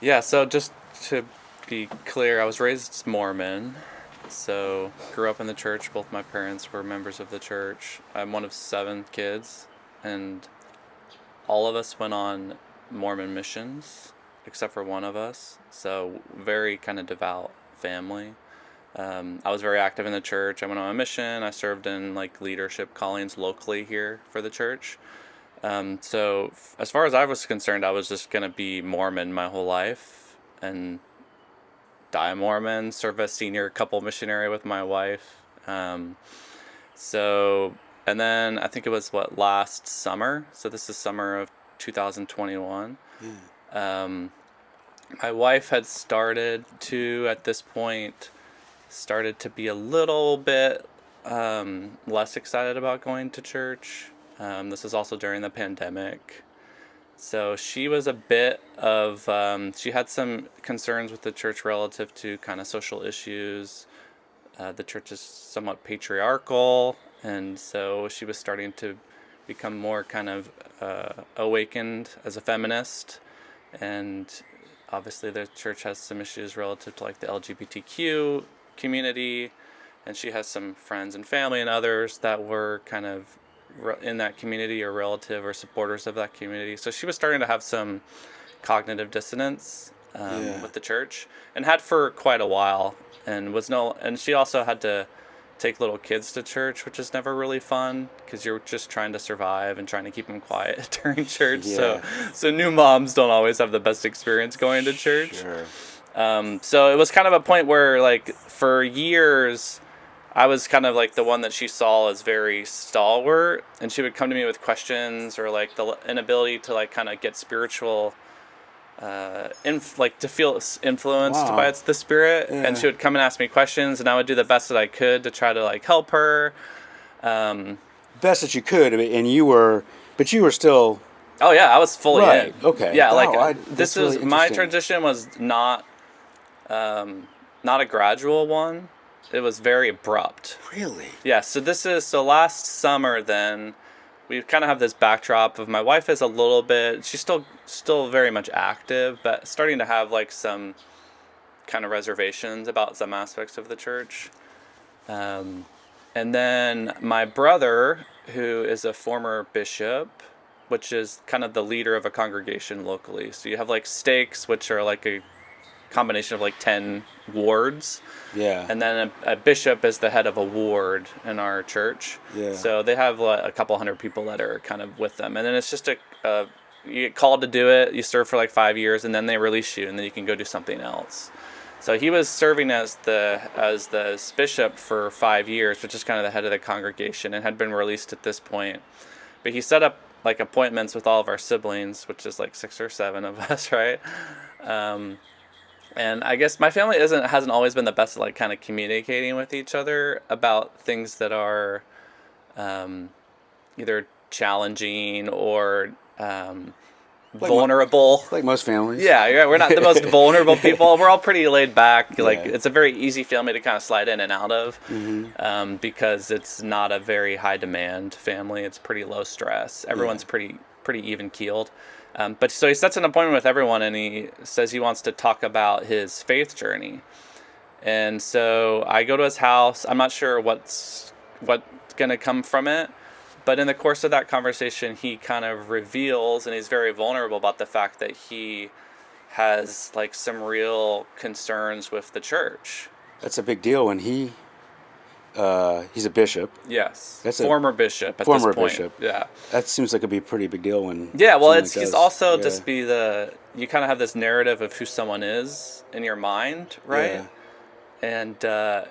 Yeah, so just to be clear, I was raised Mormon. So, grew up in the church. Both my parents were members of the church. I'm one of 7 kids, and all of us went on Mormon missions, except for one of us. So, very kind of devout family. I was very active in the church. I went on a mission. I served in like leadership callings locally here for the church. As far as I was concerned, I was just going to be Mormon my whole life and die Mormon, serve as senior couple missionary with my wife. So, and then I think it was last summer. So this is summer of 2021. Um, my wife had at this point, started to be a little bit less excited about going to church. This was also during the pandemic. So she was a bit of, she had some concerns with the church relative to kind of social issues. The church is somewhat patriarchal, and so she was starting to become more kind of awakened as a feminist. And obviously the church has some issues relative to like the LGBTQ community, and she has some friends and family and others that were kind of in that community or relative or supporters of that community. So she was starting to have some cognitive dissonance with the church, and had for quite a while, and she also had to take little kids to church, which is never really fun because you're just trying to survive and trying to keep them quiet during church. So new moms don't always have the best experience going to church. Sure. So it was kind of a point where, like, for years, I was kind of like the one that she saw as very stalwart, and she would come to me with questions or like the inability to like kind of get spiritual, to feel influenced by the spirit. Yeah. And she would come and ask me questions, and I would do the best that I could to try to like help her. Best that you could, and you were still. Oh yeah, I was fully right. in. Okay. Yeah, This is really my transition was not a gradual one. It was very abrupt. Really? Yeah, so last summer then, we kind of have this backdrop of my wife is a little bit, she's still very much active, but starting to have like some kind of reservations about some aspects of the church. And then my brother, who is a former bishop, which is kind of the leader of a congregation locally. So you have like stakes, which are like a combination of like 10 wards. Yeah. And then a bishop is the head of a ward in our church. Yeah. So they have a couple hundred people that are kind of with them. And then it's just you get called to do it. You serve for like 5 years, and then they release you, and then you can go do something else. So he was serving as the bishop for 5 years, which is kind of the head of the congregation, and had been released at this point. But he set up like appointments with all of our siblings, which is like 6 or 7 of us, right? And I guess my family hasn't always been the best at like kind of communicating with each other about things that are either challenging or vulnerable. Like most families. Yeah, we're not the most vulnerable people. We're all pretty laid back. Like it's a very easy family to kind of slide in and out of, because it's not a very high demand family. It's pretty low stress. Everyone's pretty even keeled. But so he sets an appointment with everyone, and he says he wants to talk about his faith journey. And so I go to his house. I'm not sure what's going to come from it, but in the course of that conversation, he kind of reveals, and he's very vulnerable about the fact that he has like some real concerns with the church. That's a big deal when he's a bishop. Yes. That's former bishop at former this point. bishop. Yeah. That seems like it'd be a pretty big deal when. Yeah, well, he's also just you kind of have this narrative of who someone is in your mind, right? Yeah. And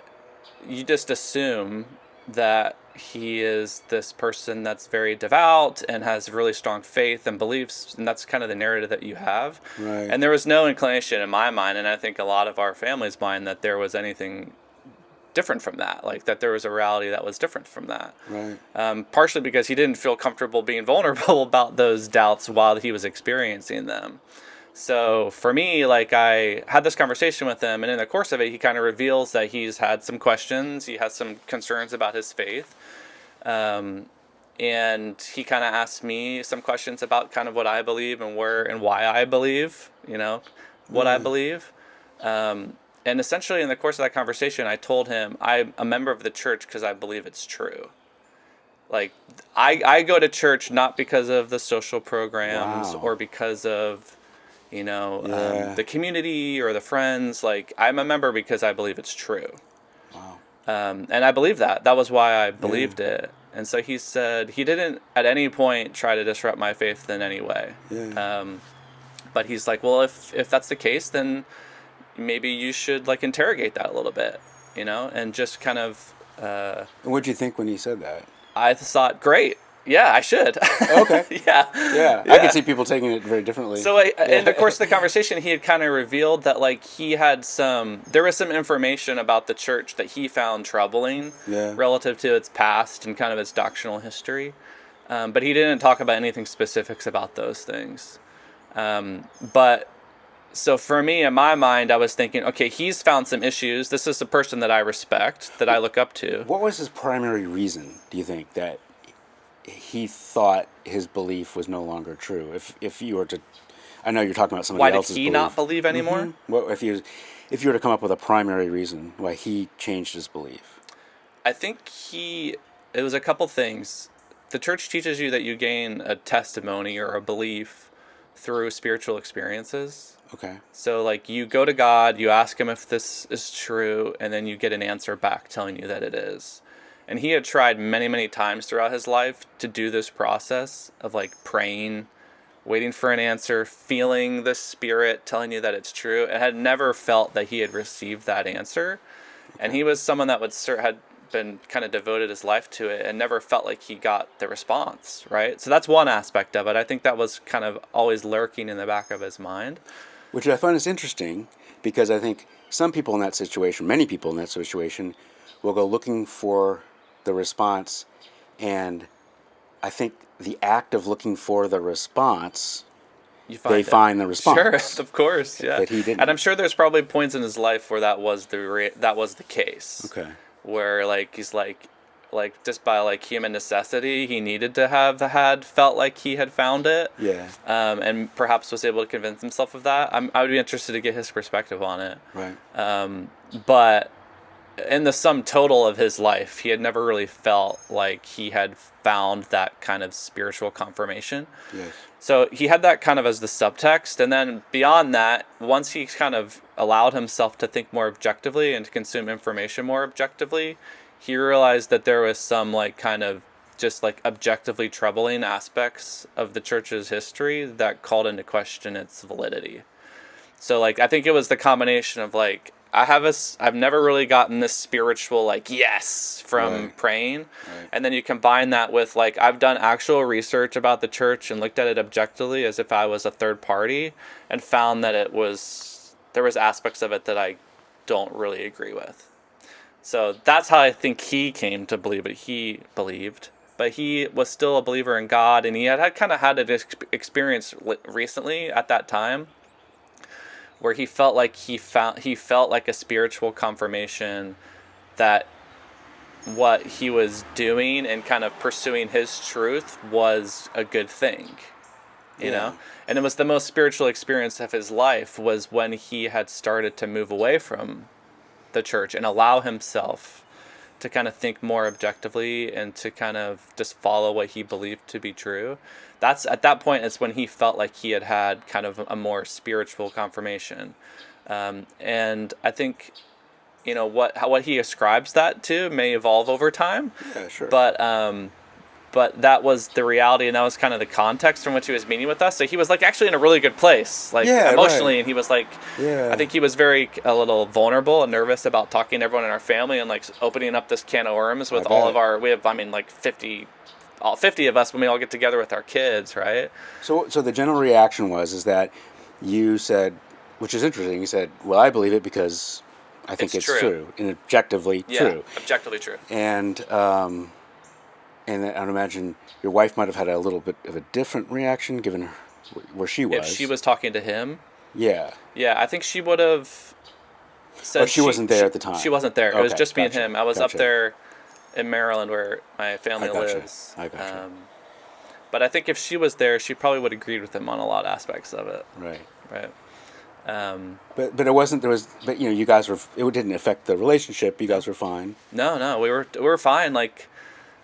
you just assume that he is this person that's very devout and has really strong faith and beliefs, and that's kind of the narrative that you have. Right. And there was no inclination in my mind, and I think a lot of our family's mind, that there was anything different from that, like that there was a reality that was different from that. Right. Partially because he didn't feel comfortable being vulnerable about those doubts while he was experiencing them. So for me, like, I had this conversation with him, and in the course of it, he kind of reveals that he's had some questions. He has some concerns about his faith. And he kind of asked me some questions about kind of what I believe and where and why I believe, what I believe. And essentially, in the course of that conversation, I told him I'm a member of the church because I believe it's true. Like, I go to church not because of the social programs or because of, the community or the friends. Like, I'm a member because I believe it's true. Wow. And I believe that. That was why I believed it. And so he said he didn't at any point try to disrupt my faith in any way. Yeah. But he's like, well, if that's the case, then maybe you should like interrogate that a little bit, and just kind of. And what'd you think when he said that? I thought, great. Yeah, I should. Okay. Yeah. I could see people taking it very differently. So in the course of the conversation, he had kind of revealed that like there was some information about the church that he found troubling relative to its past and kind of its doctrinal history. But he didn't talk about anything specifics about those things. So for me, in my mind, I was thinking, okay, he's found some issues. This is a person that I respect, that I look up to. What was his primary reason, do you think, that he thought his belief was no longer true? If you were to, I know you're talking about somebody else's belief. Why did he not believe anymore? Mm-hmm. What if you were to come up with a primary reason why he changed his belief? I think it was a couple things. The church teaches you that you gain a testimony or a belief through spiritual experiences. Okay. So, like, you go to God, you ask him if this is true, and then you get an answer back telling you that it is. And he had tried many, many times throughout his life to do this process of, like, praying, waiting for an answer, feeling the Spirit telling you that it's true, and had never felt that he had received that answer. Okay. And he was someone that had been kind of devoted his life to it and never felt like he got the response, right? So that's one aspect of it. I think that was kind of always lurking in the back of his mind. Which I find is interesting because I think some people in that situation, many people in that situation, will go looking for the response, and I think the act of looking for the response, they find the response. Sure, of course, yeah. But he didn't. And I'm sure there's probably points in his life where that was the case. Okay. Where like he's like just by like human necessity, he needed to had felt like he had found it. Yeah. And perhaps was able to convince himself of that. I would be interested to get his perspective on it. Right. But in the sum total of his life, he had never really felt like he had found that kind of spiritual confirmation. Yes. So he had that kind of as the subtext. And then beyond that, once he kind of allowed himself to think more objectively and to consume information more objectively, he realized that there was some like kind of just like objectively troubling aspects of the church's history that called into question its validity. So like I think it was the combination of like I've never really gotten this spiritual like yes from praying. Right. And then you combine that with like I've done actual research about the church and looked at it objectively as if I was a third party and found that there was aspects of it that I don't really agree with. So that's how I think he came to believe what he believed. But he was still a believer in God, and he had kind of had an experience recently at that time where he felt like he felt like a spiritual confirmation that what he was doing and kind of pursuing his truth was a good thing, you know? And it was the most spiritual experience of his life was when he had started to move away from the church and allow himself to kind of think more objectively and to kind of just follow what he believed to be true. That's at that point it's when he felt like he had kind of a more spiritual confirmation. And I think, you know, what he ascribes that to may evolve over time. Yeah, sure. But that was the reality, and that was kind of the context from which he was meeting with us. So he was like actually in a really good place, like emotionally, and he was like, I think he was a little vulnerable and nervous about talking to everyone in our family and like opening up this can of worms with all of our. We have, like 50 of us when we all get together with our kids, right? So the general reaction is that you said, which is interesting. You said, "Well, I believe it because I think it's true and objectively true." Yeah, objectively true. And I would imagine your wife might have had a little bit of a different reaction given where she was. If she was talking to him? Yeah. Yeah, I think she would have said... Oh, she wasn't there at the time? She wasn't there. Okay, it was just me and him. I was up there in Maryland where my family lives. I gotcha. But I think if she was there, she probably would have agreed with him on a lot of aspects of it. Right. Right. But it wasn't. There was. But you guys were. It didn't affect the relationship. You guys were fine. No, we were fine. Like,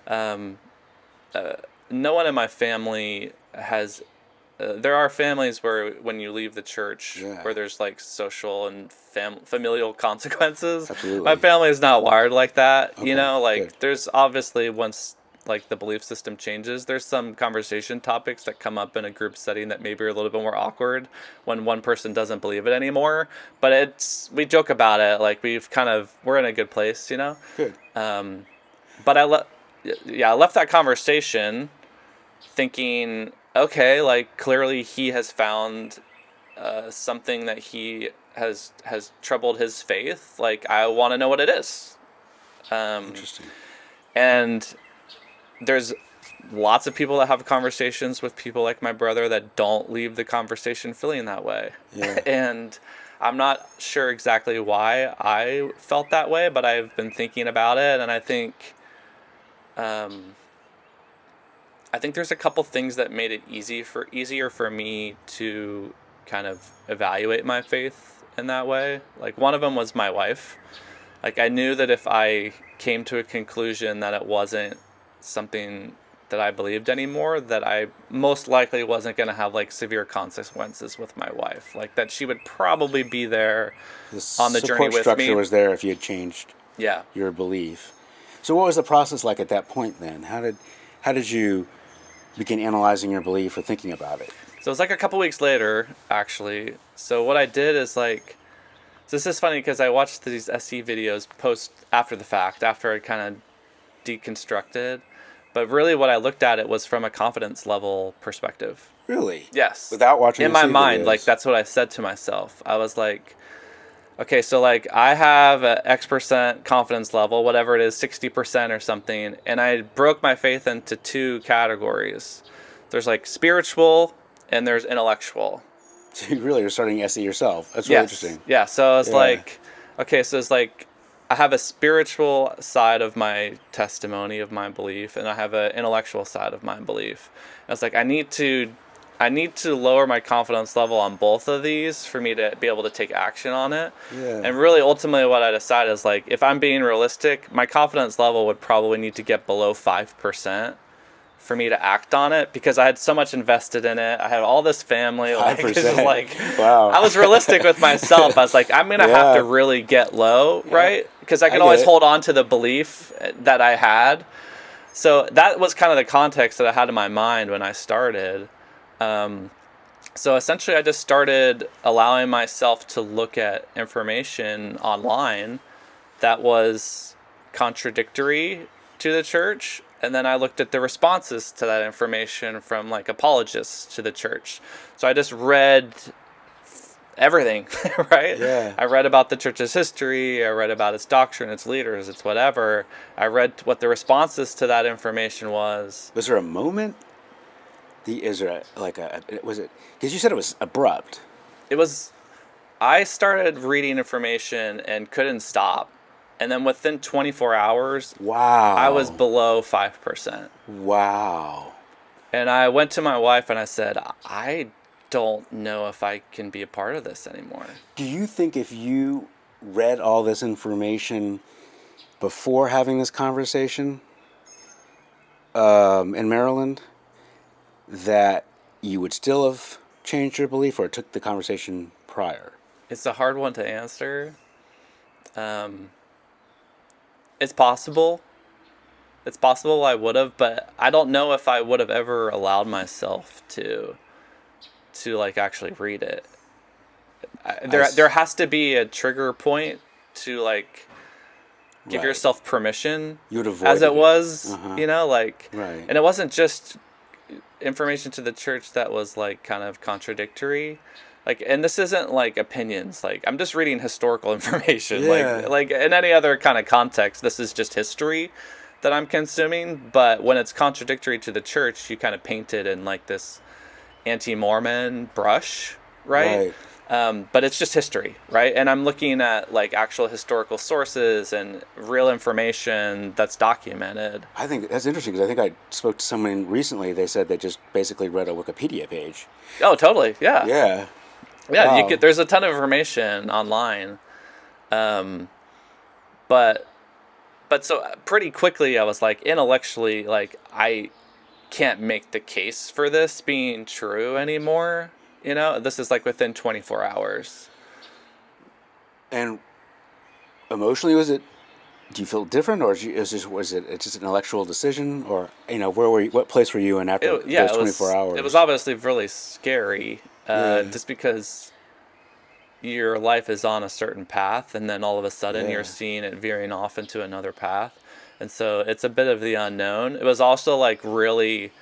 no one in my family has. There are families where when you leave the church, where there's like social and familial consequences. Absolutely. My family is not wired like that. Okay, good. There's obviously once like the belief system changes, there's some conversation topics that come up in a group setting that maybe are a little bit more awkward when one person doesn't believe it anymore. But we joke about it. Like we're in a good place, Good. But I left that conversation thinking, okay, like clearly he has found something that he has troubled his faith. Like I want to know what it is. Interesting. And there's lots of people that have conversations with people like my brother that don't leave the conversation feeling that way. Yeah. And I'm not sure exactly why I felt that way, but I've been thinking about it, and I think there's a couple things that made it easier for me to kind of evaluate my faith in that way. Like one of them was my wife. Like I knew that if I came to a conclusion that it wasn't something that I believed anymore, that I most likely wasn't going to have like severe consequences with my wife. Like that she would probably be there on the journey with me. Support structure was there if you had changed Yeah. your belief. So what was the process like at that point then? How did you begin analyzing your belief or thinking about it? So it was like a couple weeks later, actually. So what I did is like, so this is funny because I watched these SE videos after the fact, after I kind of deconstructed. But really what I looked at it was from a confidence level perspective. Really? Yes. Without watching in the my SE mind, videos. like that's what I said to myself. I was like, okay, so like I have a X% confidence level, whatever it is, 60% or something, and I broke my faith into two categories. There's like spiritual and there's intellectual. So you really are starting SE yourself. That's really interesting. Yeah, so it's like, okay, so it's like I have a spiritual side of my testimony, of my belief, and I have an intellectual side of my belief. And it's like I need to lower my confidence level on both of these for me to be able to take action on it. Yeah. And really, ultimately, what I decided is like, if I'm being realistic, my confidence level would probably need to get below 5% for me to act on it, because I had so much invested in it. I had all this family. Like, it's just like, wow. I was realistic with myself. I was like, I'm going to have to really get low, right? Because I can always hold on to the belief that I had. So that was kind of the context that I had in my mind when I started. So essentially I just started allowing myself to look at information online that was contradictory to the church. And then I looked at the responses to that information from like apologists to the church. So I just read everything, right? Yeah. I read about the church's history. I read about its doctrine, its leaders, its whatever. I read what the responses to that information was. Was there a moment? Was it, because you said it was abrupt. I started reading information and couldn't stop. And then within 24 hours, wow, I was below 5%. Wow. And I went to my wife and I said, I don't know if I can be a part of this anymore. Do you think if you read all this information before having this conversation in Maryland, that you would still have changed your belief, or it took the conversation prior? It's a hard one to answer. It's possible. It's possible I would have, but I don't know if I would have ever allowed myself to like actually read it. There has to be a trigger point to like give yourself permission. You would avoid as it was, Right. And it wasn't just information to the church that was like kind of contradictory. Like, and this isn't like opinions. Like, I'm just reading historical information. Yeah. Like in any other kind of context, this is just history that I'm consuming. But when it's contradictory to the church, you kind of paint it in like this anti-Mormon brush, right? But it's just history, right? And I'm looking at like actual historical sources and real information that's documented. I think that's interesting, because I think I spoke to someone recently. They said they just basically read a Wikipedia page. Oh, totally. Yeah. Yeah. Yeah, Wow. there's a ton of information online. Um, but so pretty quickly I was like, intellectually, like, I can't make the case for this being true anymore. This is like within 24 hours. And emotionally, was it? Do you feel different, or was it just an intellectual decision, or where were you? What place were you in after Yeah, those 24 it was hours? obviously really scary, Yeah. just because your life is on a certain path, and then all of a sudden you're Yeah. seeing it veering off into another path. And so it's a bit of the unknown. It was also like really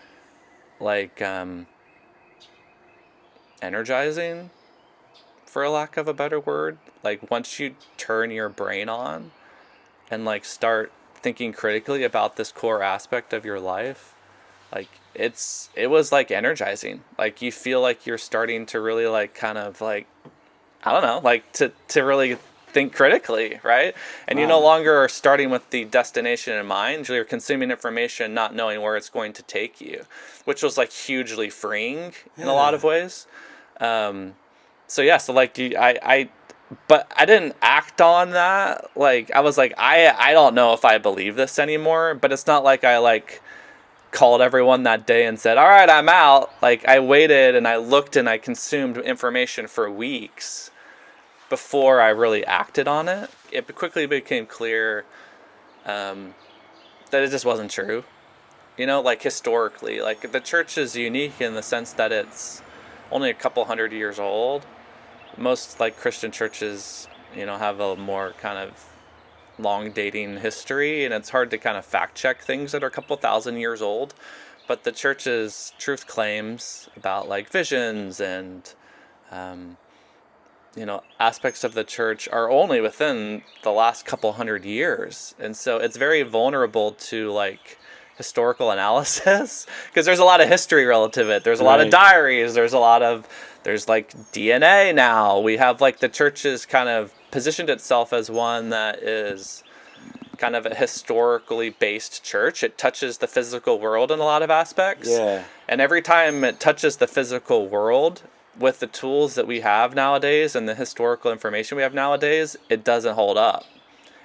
like energizing, for a lack of a better word. Like, once you turn your brain on and like start thinking critically about this core aspect of your life, like, it was like energizing. Like, you feel like you're starting to really like kind of like, I don't know, like to really think critically, right? And you no Wow. longer are starting with the destination in mind. You're consuming information not knowing where it's going to take you, which was like hugely freeing in a lot Yeah. of ways. So yeah, so like but I didn't act on that. Like, I was like, I don't know if I believe this anymore. But it's not like I like called everyone that day and said, all right, I'm out. Like, I waited and I looked and I consumed information for weeks before I really acted on it. It quickly became clear that it just wasn't true. Like, historically, like, the church is unique in the sense that it's only a couple hundred years old. Most like Christian churches, have a more kind of long dating history, and it's hard to kind of fact check things that are a couple thousand years old. But the church's truth claims about like visions and aspects of the church are only within the last couple hundred years. And so it's very vulnerable to like historical analysis because there's a lot of history relative to it. There's a lot of Right. diaries. There's like DNA now. We have like the church's kind of positioned itself as one that is kind of a historically based church. It touches the physical world in a lot of aspects. Yeah. And every time it touches the physical world with the tools that we have nowadays and the historical information we have nowadays, it doesn't hold up.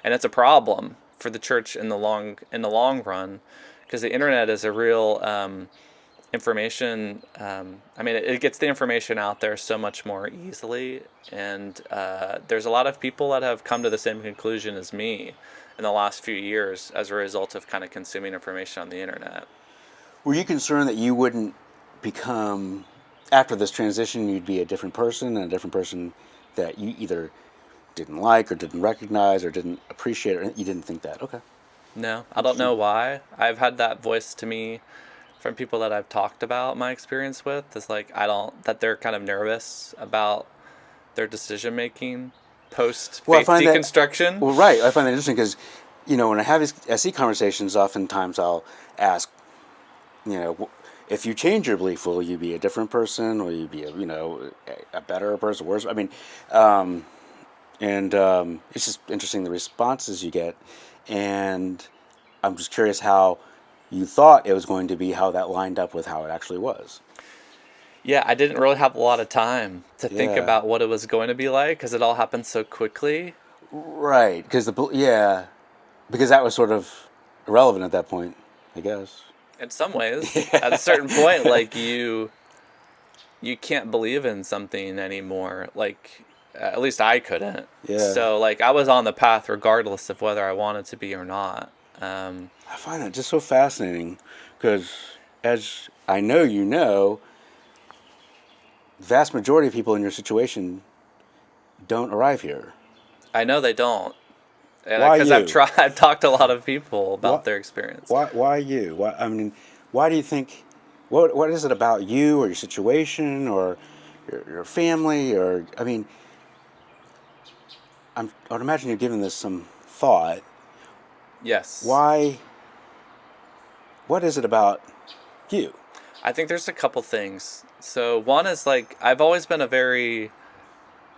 And it's a problem for the church in the long run, because the internet is a real information. It gets the information out there so much more easily, and there's a lot of people that have come to the same conclusion as me in the last few years as a result of kind of consuming information on the internet. Were you concerned that you wouldn't become, after this transition, you'd be a different person, and a different person that you either didn't like or didn't recognize or didn't appreciate, or you didn't think that? Okay. No, I don't know why. I've had that voice to me from people that I've talked about my experience with. It's like, that they're kind of nervous about their decision making post Well, I faith find that, deconstruction. well, right. I find that interesting because, when I have these SE conversations, oftentimes I'll ask, if you change your belief, will you be a different person? Will you be a better person, worse? It's just interesting the responses you get, and I'm just curious how you thought it was going to be, how that lined up with how it actually was. Yeah, I didn't really have a lot of time to think Yeah, about what it was going to be like because it all happened so quickly. right. Because that was sort of irrelevant at that point, I guess. In some ways, at a certain point, like, you can't believe in something anymore. Like, at least I couldn't. Yeah, So like, I was on the path regardless of whether I wanted to be or not. I find that just so fascinating because, as I know, the vast majority of people in your situation don't arrive here. I know they don't, Why because you? I've talked to a lot of people about What? their experience. Why you? Why do you think? What is it about you or your situation or your family or I would imagine you're giving this some thought. Yes. Why? What is it about you? I think there's a couple things. So one is like, I've always been a very,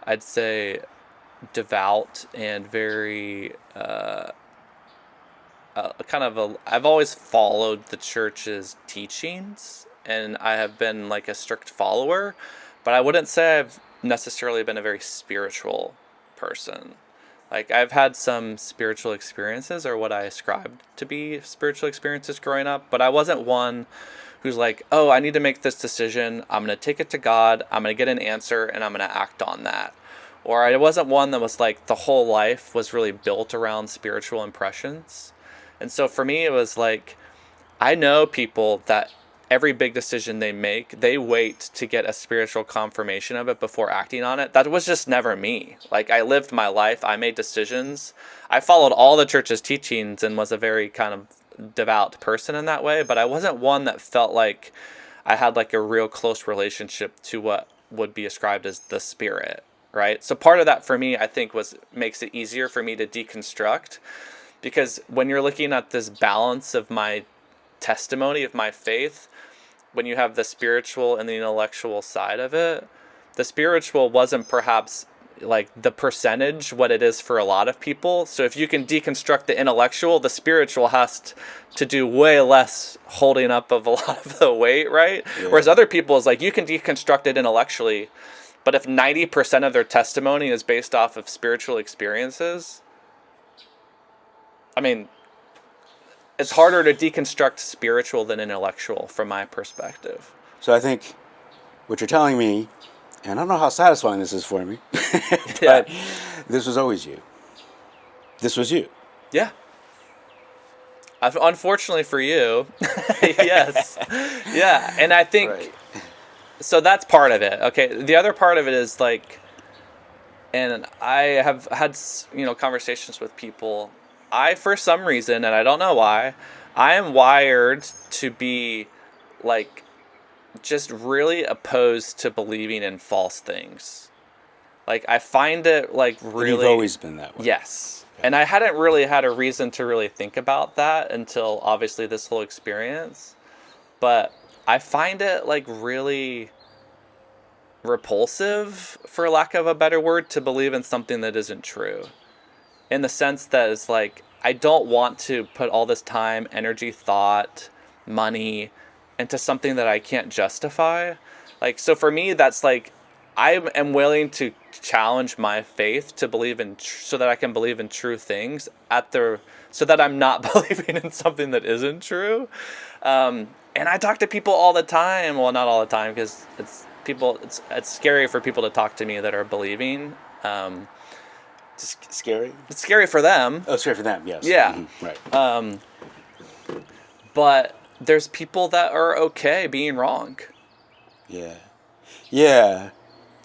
I'd say, devout and very I've always followed the church's teachings, and I have been like a strict follower, but I wouldn't say I've necessarily been a very spiritual person. Like, I've had some spiritual experiences, or what I ascribed to be spiritual experiences growing up, but I wasn't one who's like, oh, I need to make this decision. I'm going to take it to God. I'm going to get an answer, and I'm going to act on that. Or I wasn't one that was like, the whole life was really built around spiritual impressions. And so for me, it was like, I know people that every big decision they make, they wait to get a spiritual confirmation of it before acting on it. That was just never me. Like, I lived my life. I made decisions. I followed all the church's teachings and was a very kind of devout person in that way. But I wasn't one that felt like I had like a real close relationship to what would be ascribed as the spirit, right? So part of that for me, I think, makes it easier for me to deconstruct, because when you're looking at this balance of my testimony, of my faith, when you have the spiritual and the intellectual side of it, the spiritual wasn't perhaps like the percentage what it is for a lot of people. So if you can deconstruct the intellectual, the spiritual has to do way less holding up of a lot of the weight, right? Yeah. Whereas other people is like, you can deconstruct it intellectually, but if 90% of their testimony is based off of spiritual experiences, I mean, it's harder to deconstruct spiritual than intellectual from my perspective. So I think what you're telling me, and I don't know how satisfying this is for me, but yeah. This was always you. This was you. Yeah. Unfortunately for you, yes. Yeah, and I think, right. So that's part of it. Okay, the other part of it is like, and I have had, conversations with people. For some reason, and I don't know why, I am wired to be like just really opposed to believing in false things. Like, I find it like really... And you've always been that way. Yes. Okay. And I hadn't really had a reason to really think about that until obviously this whole experience. But I find it like really repulsive, for lack of a better word, to believe in something that isn't true. In the sense that it's like, I don't want to put all this time, energy, thought, money into something that I can't justify. Like, so for me, that's like, I am willing to challenge my faith to believe in, so that I can believe in true things so that I'm not believing in something that isn't true. And I talk to people all the time. Well, not all the time, because it's scary for people to talk to me that are believing. Scary? It's scary for them. Oh, scary for them, yes. Yeah. Mm-hmm. Right. But there's people that are okay being wrong. Yeah. Yeah.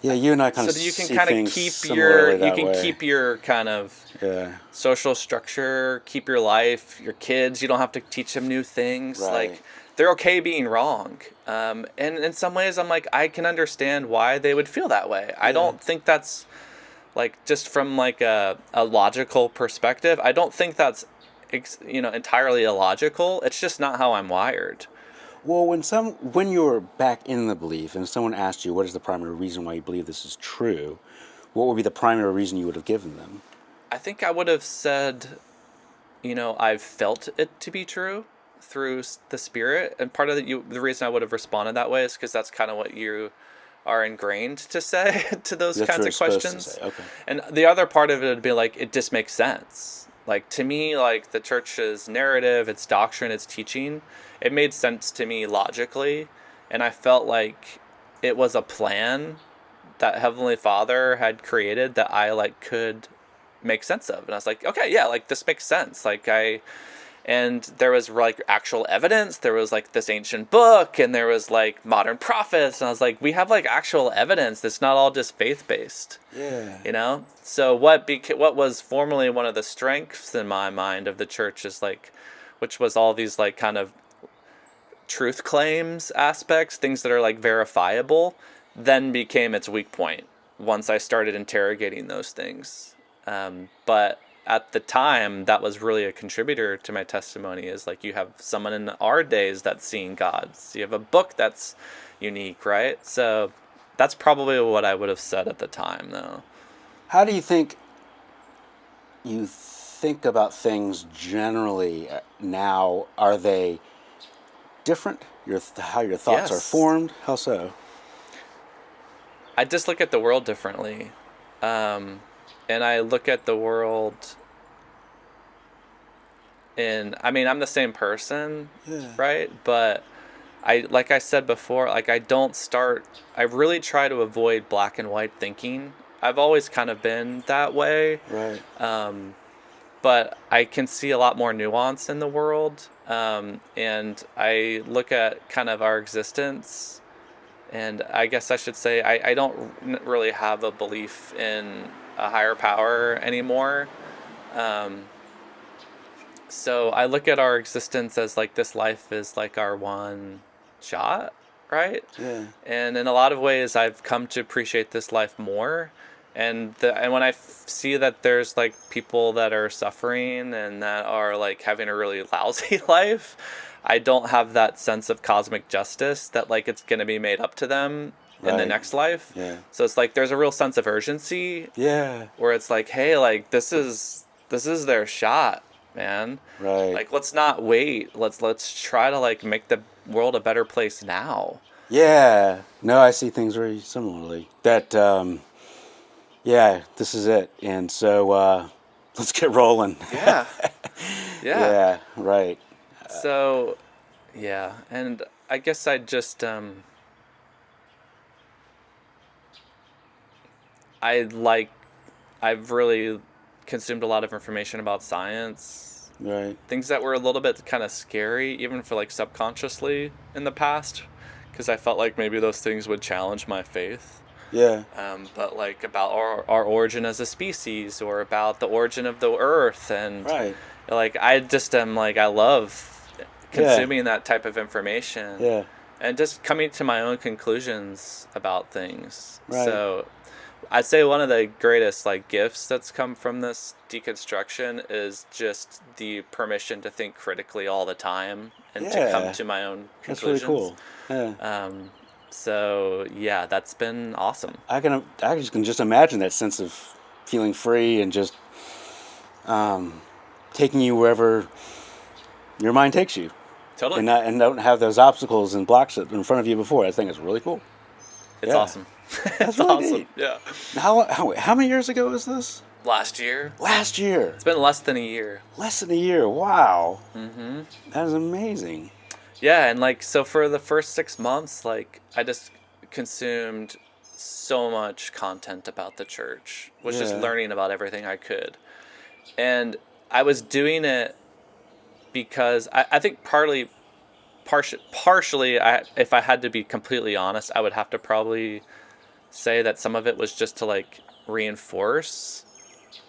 Yeah, you and I kind of so you can see kind things of keep similarly your kind of social structure, keep your life, your kids. You don't have to teach them new things. Right. Like, they're okay being wrong. And in some ways, I'm like, I can understand why they would feel that way. I don't think that's, like, just from like a logical perspective, I don't think that's, entirely illogical. It's just not how I'm wired. Well, when you're back in the belief and someone asked you what is the primary reason why you believe this is true, what would be the primary reason you would have given them? I think I would have said, I've felt it to be true through the Spirit. And part of the reason I would have responded that way is because that's kind of what you are ingrained to say to those kinds of questions. Okay. And the other part of it would be like, it just makes sense. Like, to me, like, the church's narrative, its doctrine, its teaching, it made sense to me logically. And I felt like it was a plan that Heavenly Father had created that I, like, could make sense of. And I was like, okay, yeah, like, this makes sense. And there was, like, actual evidence. There was, like, this ancient book, and there was, like, modern prophets. And I was like, we have, like, actual evidence that's not all just faith-based. Yeah. So what was formerly one of the strengths in my mind of the church is, like, which was all these, like, kind of truth claims aspects, things that are, like, verifiable, then became its weak point once I started interrogating those things. But at the time, that was really a contributor to my testimony, is like, you have someone in our days that's seeing God. So you have a book that's unique, right? So that's probably what I would have said at the time, though. How do you think you think about things generally now? Are they different? How your thoughts are formed? How so? I just look at the world differently. And I look at the world I mean, I'm the same person, right? But like I said before, like I really try to avoid black and white thinking. I've always kind of been that way. Right. But I can see a lot more nuance in the world. And I look at kind of our existence, and I guess I should say I don't really have a belief in a higher power anymore. So I look at our existence as like this life is like our one shot, right? Yeah. And in a lot of ways, I've come to appreciate this life more. And when I see that there's like people that are suffering and that are like having a really lousy life, I don't have that sense of cosmic justice that like it's going to be made up to them in the next life. Yeah. So it's like there's a real sense of urgency. Yeah. Where it's like, hey, like this is their shot, man. Right. Like let's not wait. Let's try to like make the world a better place now. Yeah. No, I see things very similarly. That yeah, this is it. And so let's get rolling. Yeah. Yeah, right. So yeah, and I guess I just I've really consumed a lot of information about science. Right. Things that were a little bit kind of scary, even for like subconsciously in the past, because I felt like maybe those things would challenge my faith. Yeah. But like about our origin as a species, or about the origin of the earth, and Right. like I just am like I love consuming that type of information. Yeah. And just coming to my own conclusions about things. Right. So I'd say one of the greatest like gifts that's come from this deconstruction is just the permission to think critically all the time and to come to my own conclusions. That's really cool. Yeah. So yeah, that's been awesome. I can just imagine that sense of feeling free and just taking you wherever your mind takes you. Totally. And don't have those obstacles and blocks in front of you before. I think it's really cool. It's awesome. That's it's really awesome. neat. Yeah. How many years ago was this? Last year. Last year. It's been less than a year. Less than a year. Wow. Mm-hmm. That is amazing. Yeah, and like so for the first 6 months, like I just consumed so much content about the church. Was just learning about everything I could. And I was doing it because I think partially, if I had to be completely honest, I would have to probably say that some of it was just to like reinforce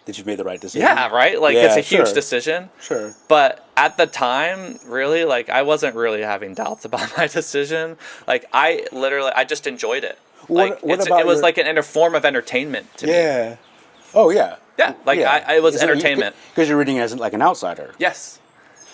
that you've made the right decision. Yeah, right? Like it's a huge decision. Sure. But at the time, really, like I wasn't really having doubts about my decision. Like I just enjoyed it. Like it was like a form of entertainment to me. Yeah. Oh yeah. Yeah, like it was entertainment. Because you're reading as like an outsider. Yes.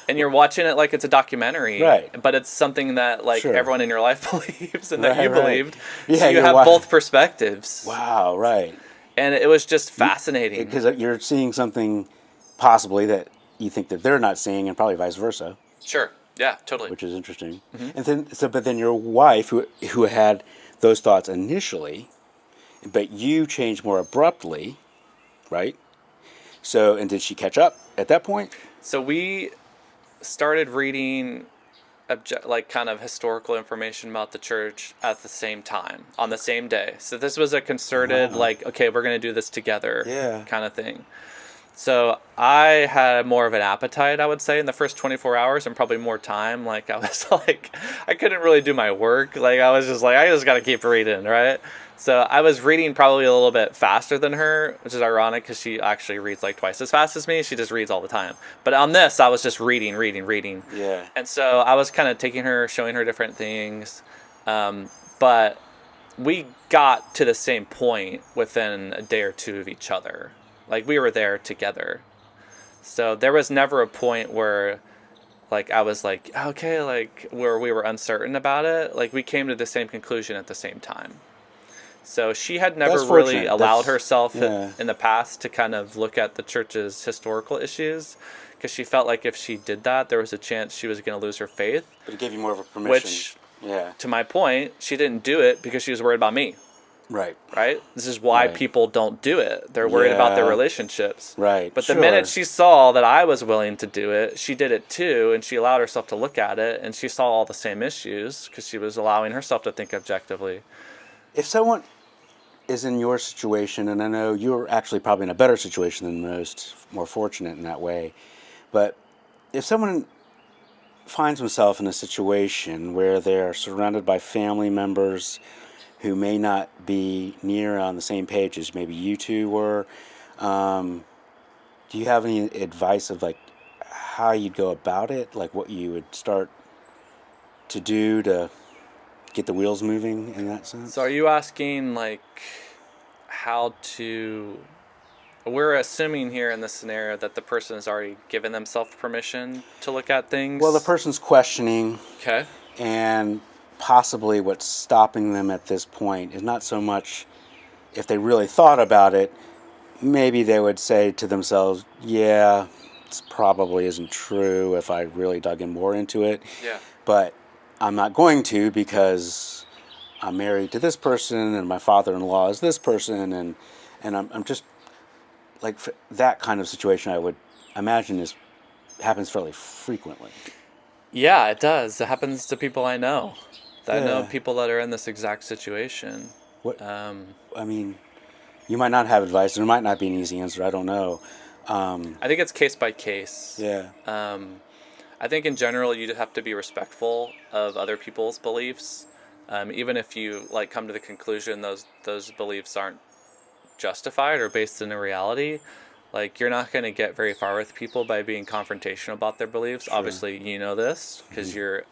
And you're watching it like it's a documentary, right? But it's something that like everyone in your life believes and that you believed. Yeah, so you have both perspectives. Wow, right. And it was just fascinating because you're seeing something possibly that you think that they're not seeing, and probably vice versa. Sure. Yeah. Totally. Which is interesting. Mm-hmm. And but then your wife, who had those thoughts initially, but you changed more abruptly, right? So, and did she catch up at that point? So we started reading like kind of historical information about the church at the same time, on the same day. So this was a concerted like, okay, we're going to do this together kind of thing. So I had more of an appetite, I would say, in the first 24 hours, and probably more time. Like I was like, I couldn't really do my work. Like I was just like, I just got to keep reading, right? So I was reading probably a little bit faster than her, which is ironic because she actually reads like twice as fast as me. She just reads all the time. But on this, I was just reading. Yeah. And so I was kind of taking her, showing her different things. But we got to the same point within a day or two of each other. Like we were there together. So there was never a point where like I was like, okay, like where we were uncertain about it. Like we came to the same conclusion at the same time. So she had never really allowed herself in the past to kind of look at the church's historical issues, because she felt like if she did that, there was a chance she was going to lose her faith. But it gave you more of a permission. Which, to my point, she didn't do it because she was worried about me. Right. Right? This is why Right. people don't do it. They're worried about their Yeah. relationships. Right. But the Sure. minute she saw that I was willing to do it, she did it too, and she allowed herself to look at it, and she saw all the same issues because she was allowing herself to think objectively. If someone is in your situation, and I know you're actually probably in a better situation than most, more fortunate in that way, but if someone finds himself in a situation where they're surrounded by family members who may not be near on the same page as maybe you two were, do you have any advice of like how you'd go about it, like what you would start to do to get the wheels moving in that sense? So are you asking, like, how to... We're assuming here in this scenario that the person has already given themselves permission to look at things? Well, the person's questioning, Okay. and possibly what's stopping them at this point is not so much if they really thought about it, maybe they would say to themselves, yeah, this probably isn't true if I really dug in more into it. Yeah. But I'm not going to because I'm married to this person and my father-in-law is this person, and I'm just like that kind of situation. I would imagine happens fairly frequently. Yeah, it does. It happens to people I know. I know Yeah. people that are in this exact situation. What I mean, you might not have advice. There might not be an easy answer. I don't know. I think it's case by case. Yeah. I think in general you have to be respectful of other people's beliefs, even if you like come to the conclusion those beliefs aren't justified or based in a reality. Like, you're not going to get very far with people by being confrontational about their beliefs. Sure. Obviously, you know this because you're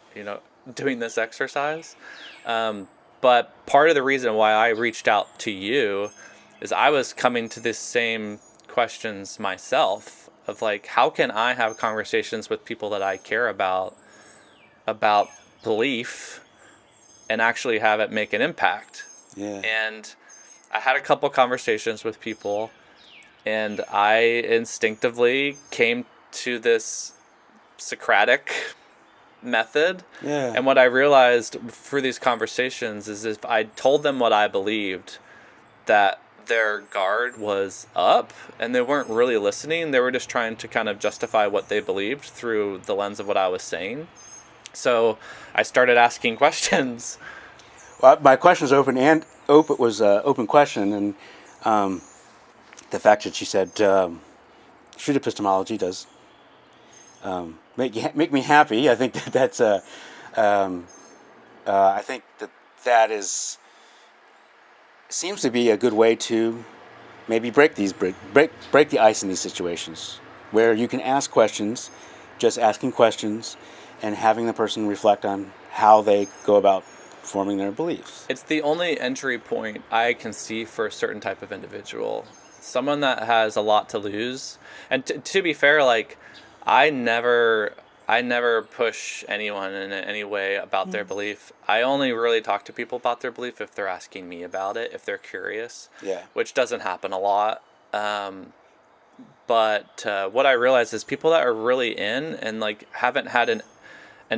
doing this exercise. But part of the reason why I reached out to you is I was coming to the same questions myself of like, how can I have conversations with people that I care about belief and actually have it make an impact? Yeah. And I had a couple conversations with people, and I instinctively came to this Socratic method. Yeah. And what I realized through these conversations is if I told them what I believed, that their guard was up and they weren't really listening. They were just trying to kind of justify what they believed through the lens of what I was saying. So I started asking questions. Well, my question is open was an open question, and the fact that she said street epistemology does make me happy. I think that's I think that is seems to be a good way to maybe break the ice in these situations where you can ask questions, just asking questions, and having the person reflect on how they go about forming their beliefs. It's the only entry point I can see for a certain type of individual. Someone that has a lot to lose. And to be fair, like, I never push anyone in any way about their belief. I only really talk to people about their belief if they're asking me about it, if they're curious. Yeah. Which doesn't happen a lot. But what I realize is people that are really in and like haven't had an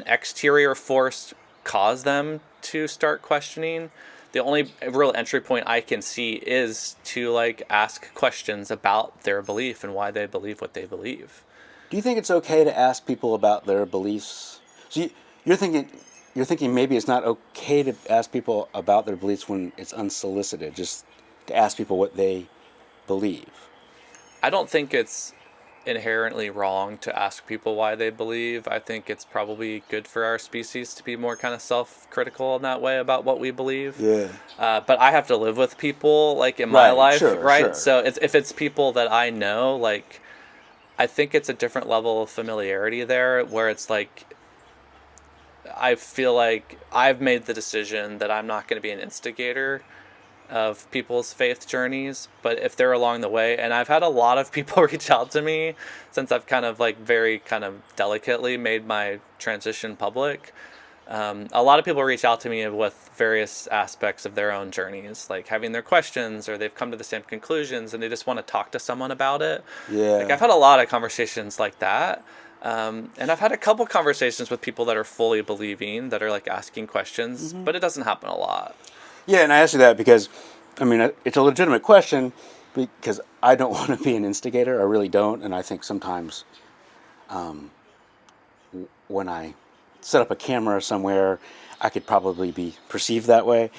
exterior force cause them to start questioning, the only real entry point I can see is to like ask questions about their belief and why they believe what they believe. Do you think it's okay to ask people about their beliefs? So you're thinking maybe it's not okay to ask people about their beliefs when it's unsolicited, just to ask people what they believe. I don't think it's inherently wrong to ask people why they believe. I think it's probably good for our species to be more kind of self-critical in that way about what we believe. Yeah. But I have to live with people like in my life, sure, right? Sure. So if it's people that I know, like, I think it's a different level of familiarity there where it's like, I feel like I've made the decision that I'm not going to be an instigator of people's faith journeys, but if they're along the way, and I've had a lot of people reach out to me since I've kind of like very kind of delicately made my transition public. A lot of people reach out to me with various aspects of their own journeys, like having their questions or they've come to the same conclusions and they just want to talk to someone about it. Yeah. Like I've had a lot of conversations like that. And I've had a couple conversations with people that are fully believing, that are like asking questions, but it doesn't happen a lot. Yeah, and I asked you that because I mean, it's a legitimate question because I don't want to be an instigator. I really don't. And I think sometimes when I set up a camera somewhere, I could probably be perceived that way.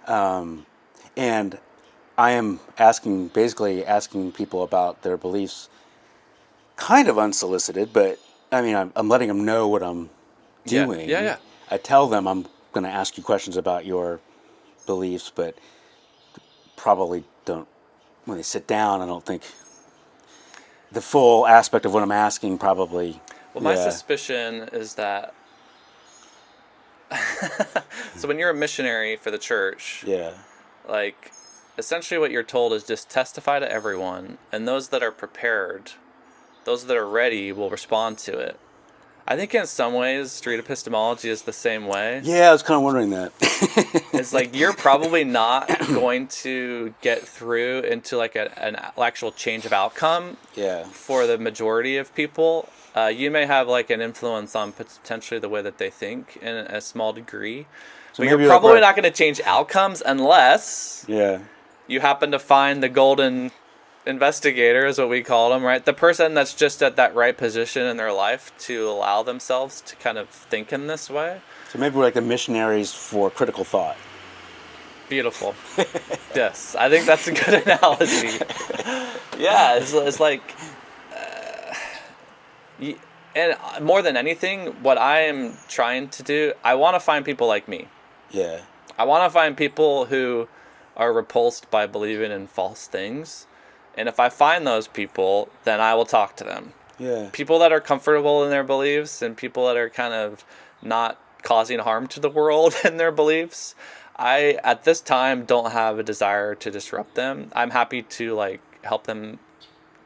And I am basically asking people about their beliefs, kind of unsolicited, but I mean, I'm letting them know what I'm Yeah. doing. Yeah. Yeah. I tell them I'm going to ask you questions about your beliefs, but probably don't, when they sit down, I don't think the full aspect of what I'm asking probably. Well, my Yeah. suspicion is that so when you're a missionary for the church, Yeah. like essentially what you're told is just testify to everyone, and those that are prepared, those that are ready will respond to it. I think in some ways street epistemology is the same way. Yeah, I was kind of wondering that. It's like you're probably not going to get through into like an actual change of outcome Yeah. for the majority of people. You may have like an influence on potentially the way that they think in a small degree, but you're maybe probably not going to change outcomes unless Yeah. you happen to find the golden investigator, is what we call them, right? The person that's just at that right position in their life to allow themselves to kind of think in this way. So maybe we're like the missionaries for critical thought. Beautiful. Yes, I think that's a good analogy. Yeah, it's like, and more than anything, what I am trying to do, I want to find people like me. Yeah. I want to find people who are repulsed by believing in false things. And if I find those people, then I will talk to them. Yeah. People that are comfortable in their beliefs and people that are kind of not causing harm to the world in their beliefs. I, at this time, don't have a desire to disrupt them. I'm happy to like help them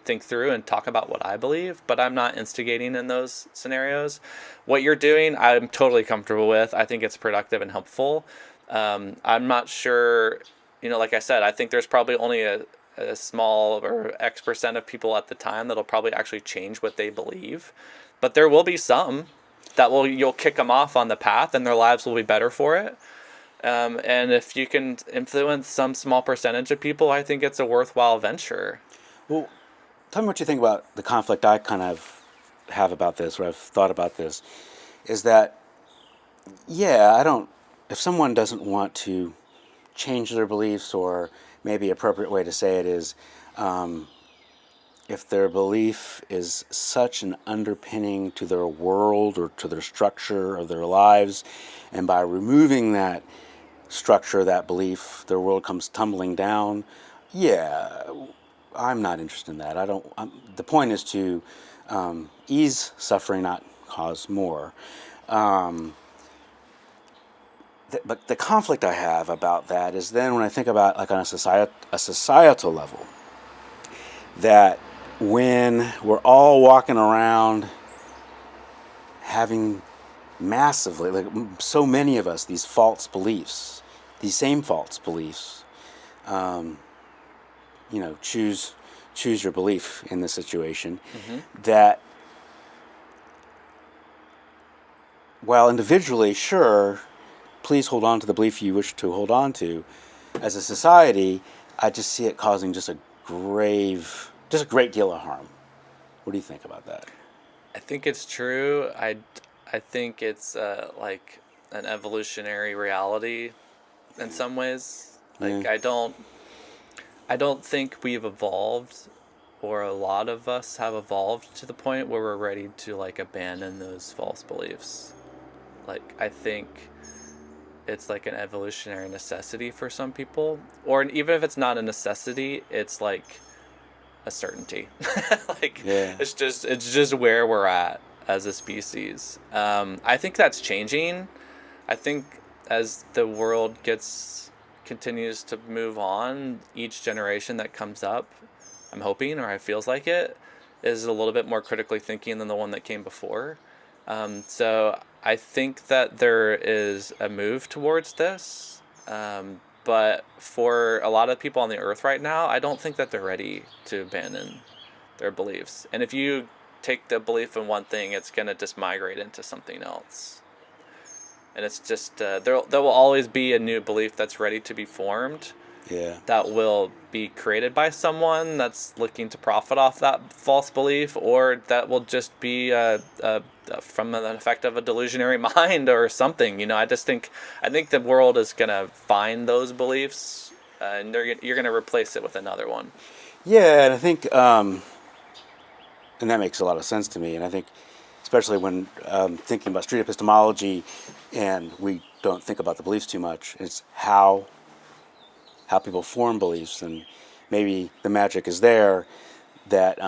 think through and talk about what I believe, but I'm not instigating in those scenarios. What you're doing, I'm totally comfortable with. I think it's productive and helpful. I'm not sure, like I said, I think there's probably only a small or X% of people at the time that'll probably actually change what they believe. But there will be some that you'll kick them off on the path and their lives will be better for it. And if you can influence some small percentage of people, I think it's a worthwhile venture. Well, tell me what you think about the conflict I kind of have about this, or I've thought about this, is that, if someone doesn't want to change their beliefs, or maybe an appropriate way to say it is, if their belief is such an underpinning to their world or to their structure of their lives, and by removing that structure, that belief, their world comes tumbling down, I'm not interested in that. The point is to ease suffering, not cause more. But the conflict I have about that is then when I think about like on a societal level, that when we're all walking around having massively, like so many of us, these false beliefs, these same false beliefs, choose your belief in this situation, that while individually, sure, please hold on to the belief you wish to hold on to, as a society, I just see it causing just a great deal of harm. What do you think about that? I think it's true. I think it's like an evolutionary reality in some ways. Like I don't think we've evolved, or a lot of us have evolved to the point where we're ready to like abandon those false beliefs. Like I think it's like an evolutionary necessity for some people, or even if it's not a necessity, it's like a certainty. It's just where we're at as a species. I think that's changing. I think as the world continues to move on, each generation that comes up, I'm hoping, or it feels like it, is a little bit more critically thinking than the one that came before. So I think that there is a move towards this. But for a lot of people on the earth right now, I don't think that they're ready to abandon their beliefs. And if you take the belief in one thing, it's going to just migrate into something else. And it's just, there will always be a new belief that's ready to be formed. Yeah. that will be created by someone that's looking to profit off that false belief, or that will just be from an effect of a delusionary mind or something. I think the world is gonna find those beliefs, and you're gonna replace it with another one. Yeah, and I think, and that makes a lot of sense to me. And I think, especially when thinking about street epistemology, and we don't think about the beliefs too much, it's how people form beliefs, and maybe the magic is there that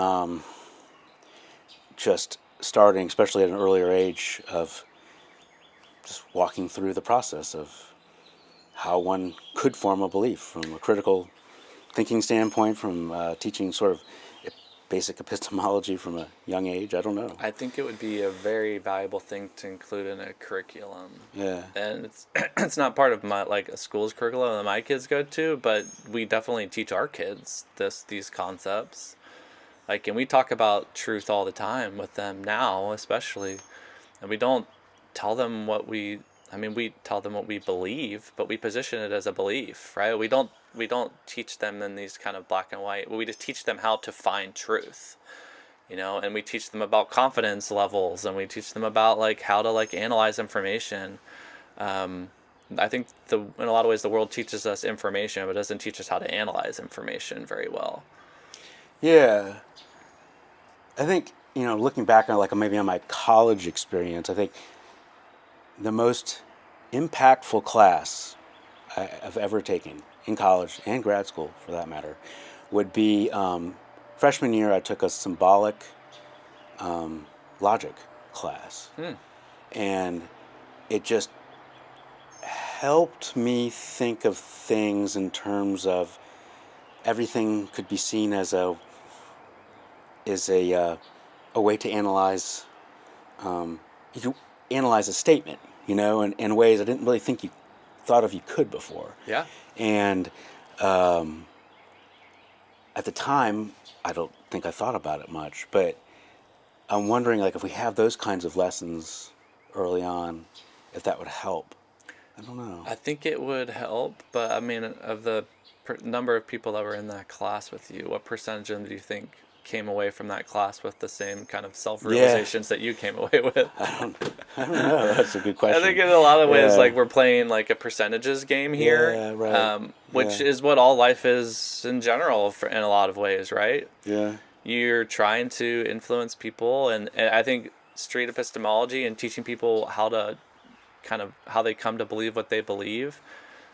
just starting, especially at an earlier age, of just walking through the process of how one could form a belief from a critical thinking standpoint, from teaching sort of basic epistemology from a young age. I don't know. I think it would be a very valuable thing to include in a curriculum. Yeah. And it's not part of my a school's curriculum that my kids go to, but we definitely teach our kids these concepts. And we talk about truth all the time with them now, especially. And we don't tell them we tell them what we believe, but we position it as a belief, right? We don't teach them in these kind of black and white. We just teach them how to find truth, and we teach them about confidence levels, and we teach them about how to analyze information. I think in a lot of ways the world teaches us information, but doesn't teach us how to analyze information very well. Yeah. I think, looking back on maybe on my college experience, I think the most impactful class I've ever taken in college and grad school, for that matter, would be freshman year. I took a symbolic logic class, and it just helped me think of things in terms of everything could be seen as a way to analyze. You can analyze a statement, in ways I didn't really think you thought of you could before. Yeah. And at the time, I don't think I thought about it much, but I'm wondering, if we have those kinds of lessons early on, if that would help. I don't know. I think it would help, but of the number of people that were in that class with you, what percentage of them do you think came away from that class with the same kind of self-realizations that you came away with? I don't know. That's a good question. I think in a lot of ways, we're playing a percentages game here, Yeah, right. Which is what all life is in general, in a lot of ways, right? Yeah. You're trying to influence people, and I think street epistemology and teaching people how they come to believe what they believe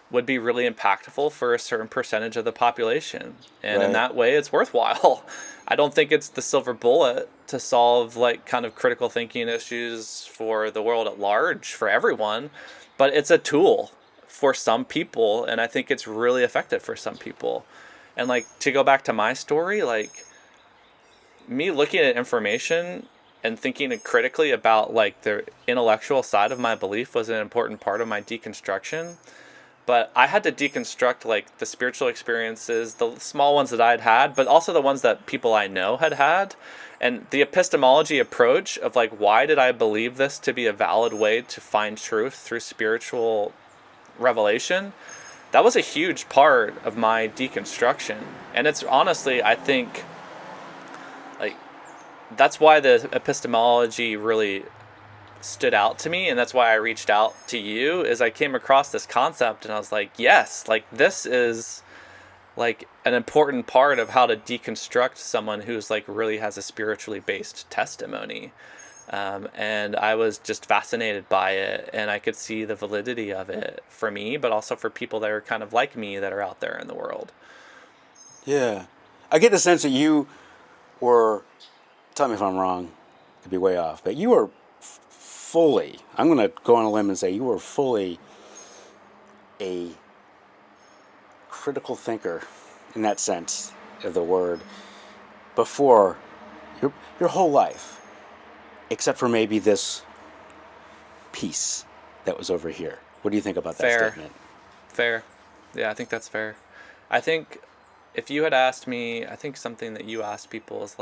would be really impactful for a certain percentage of the population. And in that way, it's worthwhile. I don't think it's the silver bullet to solve kind of critical thinking issues for the world at large, for everyone, but it's a tool for some people, and I think it's really effective for some people. And to go back to my story, me looking at information and thinking critically about the intellectual side of my belief was an important part of my deconstruction. But I had to deconstruct the spiritual experiences, the small ones that I'd had, but also the ones that people I know had. And the epistemology approach of why did I believe this to be a valid way to find truth through spiritual revelation, that was a huge part of my deconstruction. And it's honestly, I think, that's why the epistemology really stood out to me, and that's why I reached out to you, is I came across this concept and I was like, yes, this is an important part of how to deconstruct someone who's really has a spiritually based testimony. And I was just fascinated by it, and I could see the validity of it for me, but also for people that are kind of like me that are out there in the world. Yeah. I get the sense that you were, tell me if I'm wrong, could be way off, but you were fully, I'm going to go on a limb and say you were fully a critical thinker in that sense of the word before your whole life, except for maybe this piece that was over here. What do you think about that statement? Fair. Yeah, I think that's fair. I think if you had asked me, I think something that you asked people is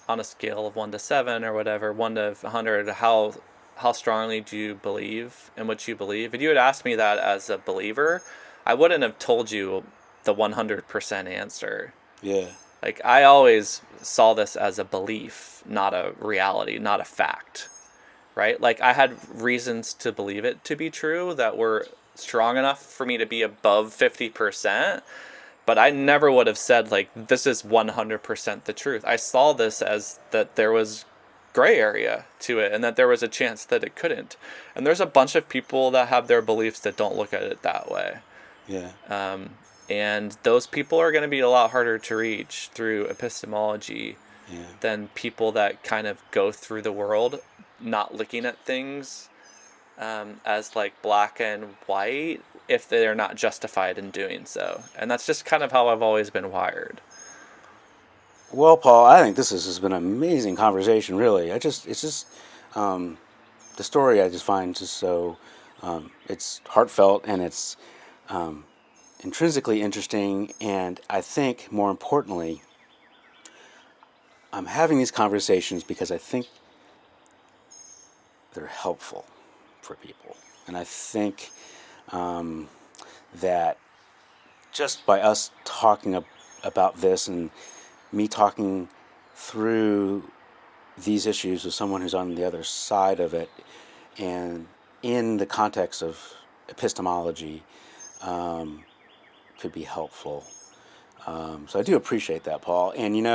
on a scale of 1 to 7 or whatever, 1 to 100, how strongly do you believe in what you believe? If you had asked me that as a believer, I wouldn't have told you the 100% answer. Yeah. Like, I always saw this as a belief, not a reality, not a fact, right? Like, I had reasons to believe it to be true that were strong enough for me to be above 50%, but I never would have said, like, this is 100% the truth. I saw this as that there was gray area to it and that there was a chance that it couldn't. And there's a bunch of people that have their beliefs that don't look at it that way. Yeah. And those people are going to be a lot harder to reach through epistemology than people that kind of go through the world not looking at things as like black and white if they're not justified in doing so. And that's just kind of how I've always been wired. Well, Paul, I think this has been an amazing conversation, really. It's just the story I just find just so, it's heartfelt and it's intrinsically interesting, and I think more importantly, I'm having these conversations because I think they're helpful for people, and I think that just by us talking about this and me talking through these issues with someone who's on the other side of it, and in the context of epistemology, could be helpful. So I do appreciate that, Paul. And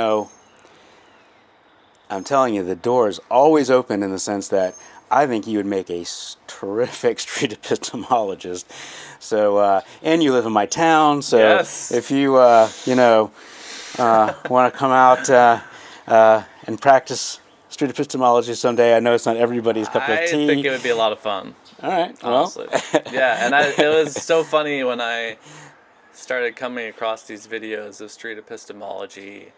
I'm telling you, the door is always open in the sense that I think you would make a terrific street epistemologist. So, and you live in my town, so yes. If you, want to come out and practice street epistemology someday, I know it's not everybody's cup of tea. I think it would be a lot of fun. All right, honestly. Yeah, and it was so funny when I started coming across these videos of street epistemology,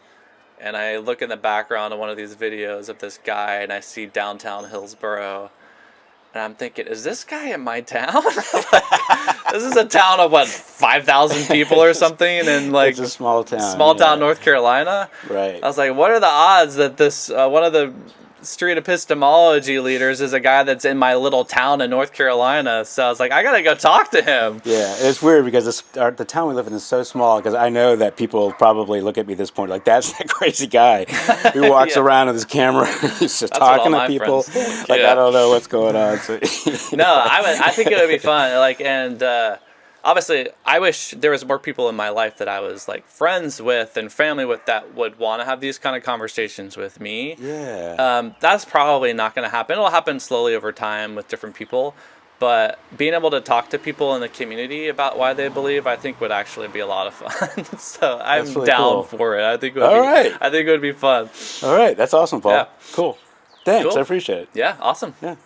and I look in the background of one of these videos of this guy, and I see downtown Hillsboro, and I'm thinking, is this guy in my town? This is a town of 5,000 people or something, and it's a small town, North Carolina. Right. I was like, what are the odds that this one of the street epistemology leaders is a guy that's in my little town in North Carolina? So I was like, I gotta go talk to him. Yeah, it's weird because the town we live in is so small, because I know that people probably look at me at this point like, that's that crazy guy who walks around with his camera. He's just talking to people like, I don't know what's going on. So, I think it would be fun. Obviously, I wish there was more people in my life that I was friends with and family with that would want to have these kind of conversations with me. Yeah. That's probably not going to happen. It'll happen slowly over time with different people. But being able to talk to people in the community about why they believe, I think would actually be a lot of fun. So I'm really down for it. I think it would be fun. All right. That's awesome, Paul. Yeah. Cool. Thanks. Cool. I appreciate it. Yeah. Awesome. Yeah.